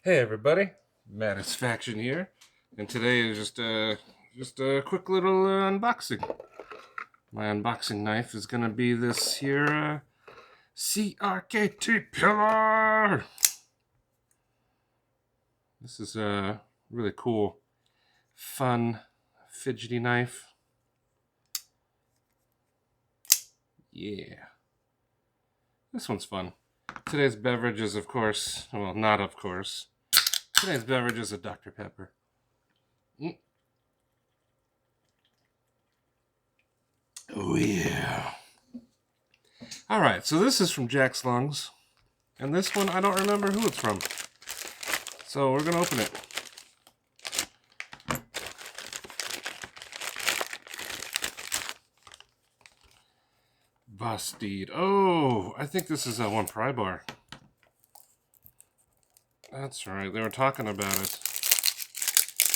Hey everybody, Mattisfaction here, and today is just a quick little unboxing. My unboxing knife is gonna be this here CRKT pillar. This is a really cool, fun, fidgety knife. Yeah, this one's fun. Today's beverage is, of course, well, not of course. Today's beverage is a Dr. Pepper. Oh yeah. Alright, so this is from Jack's Lungs. And this one, I don't remember who it's from. So we're going to open it. Vosteed. Oh, I think this is that one pry bar. That's right. They were talking about it.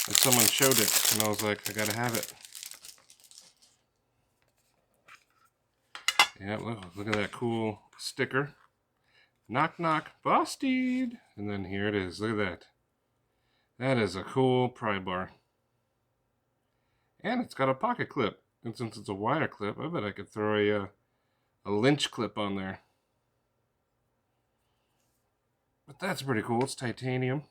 And someone showed it. And I was like, I got to have it. Yeah, look at that cool sticker. Knock, knock, Vosteed. And then here it is. Look at that. That is a cool pry bar. And it's got a pocket clip. And since it's a wire clip, I bet I could throw a lynch clip on there. But that's pretty cool. It's titanium.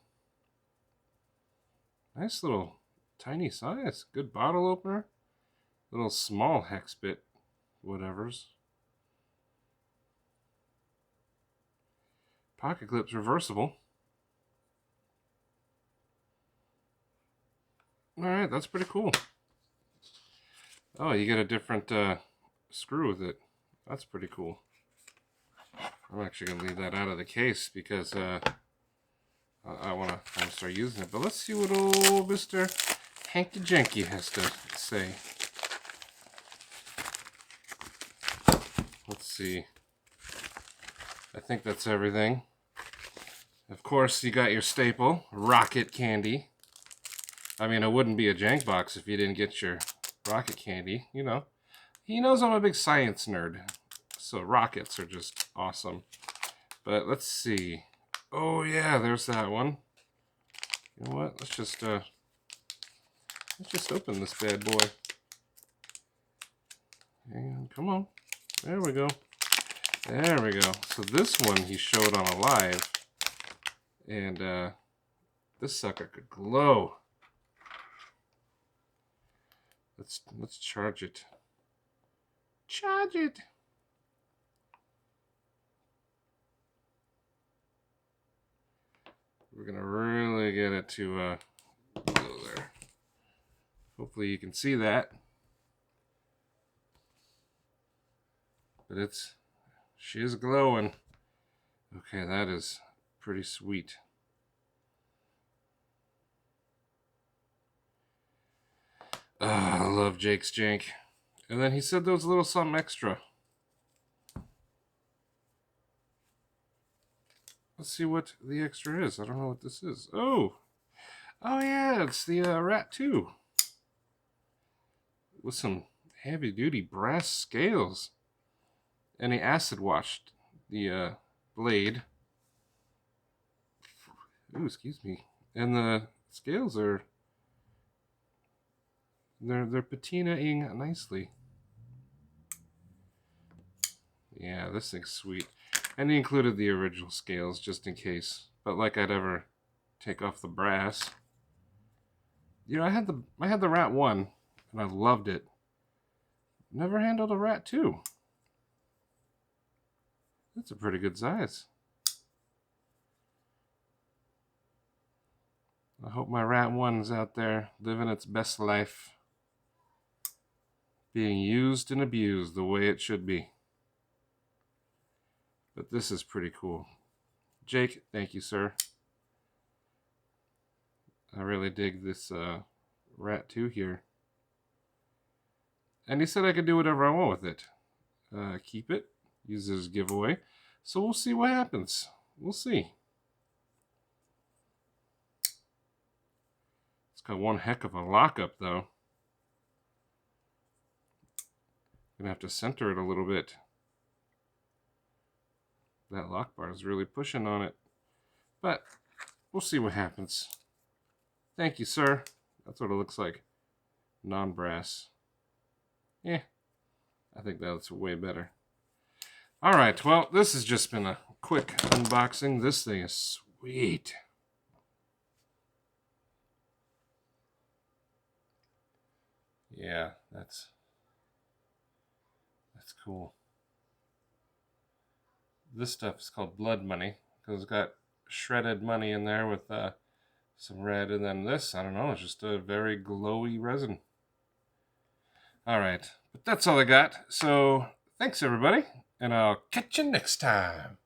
Nice little tiny size. Good bottle opener. Little small hex bit. Whatevers. Pocket clip's reversible. Alright, that's pretty cool. Oh, you get a different screw with it. That's pretty cool. I'm actually going to leave that out of the case because I want to start using it. But let's see what old Mr. Hanky Janky has to say. Let's see. I think that's everything. Of course, you got your staple, rocket candy. I mean, it wouldn't be a Jank box if you didn't get your rocket candy, you know. He knows I'm a big science nerd, so rockets are just awesome. But let's see. Oh yeah, there's that one. You know what? Let's just open this bad boy. And come on. There we go. There we go. So this one he showed on a live. And this sucker could glow. Let's charge it. Charge it. We're gonna really get it to go there. Hopefully you can see that. But she is glowing. Okay, that is pretty sweet. I love Jake's Jank. And then he said there was a little something extra. Let's see what the extra is. I don't know what this is. Oh yeah, it's the Rat 2. With some heavy-duty brass scales. And he acid washed the blade. Ooh, excuse me. And the scales are... They're patinaing nicely. Yeah, this thing's sweet. And he included the original scales just in case. But like I'd ever take off the brass. You know, I had the Rat 1 and I loved it. Never handled a Rat 2. That's a pretty good size. I hope my Rat 1's out there living its best life. Being used and abused the way it should be. But this is pretty cool. Jake, thank you, sir. I really dig this Rat 2 here. And he said I could do whatever I want with it. Keep it. Use it as a giveaway. So we'll see what happens. We'll see. It's got one heck of a lockup, though. Gonna have to center it a little bit. That lock bar is really pushing on it. But we'll see what happens. Thank you, sir. That's what it looks like. Non-brass. Yeah, I think that's way better. All right, well, this has just been a quick unboxing. This thing is sweet. Yeah, that's cool. This stuff is called blood money because it's got shredded money in there with some red, and then this, I don't know, it's just a very glowy resin. All right, but that's all I got. So thanks everybody, and I'll catch you next time.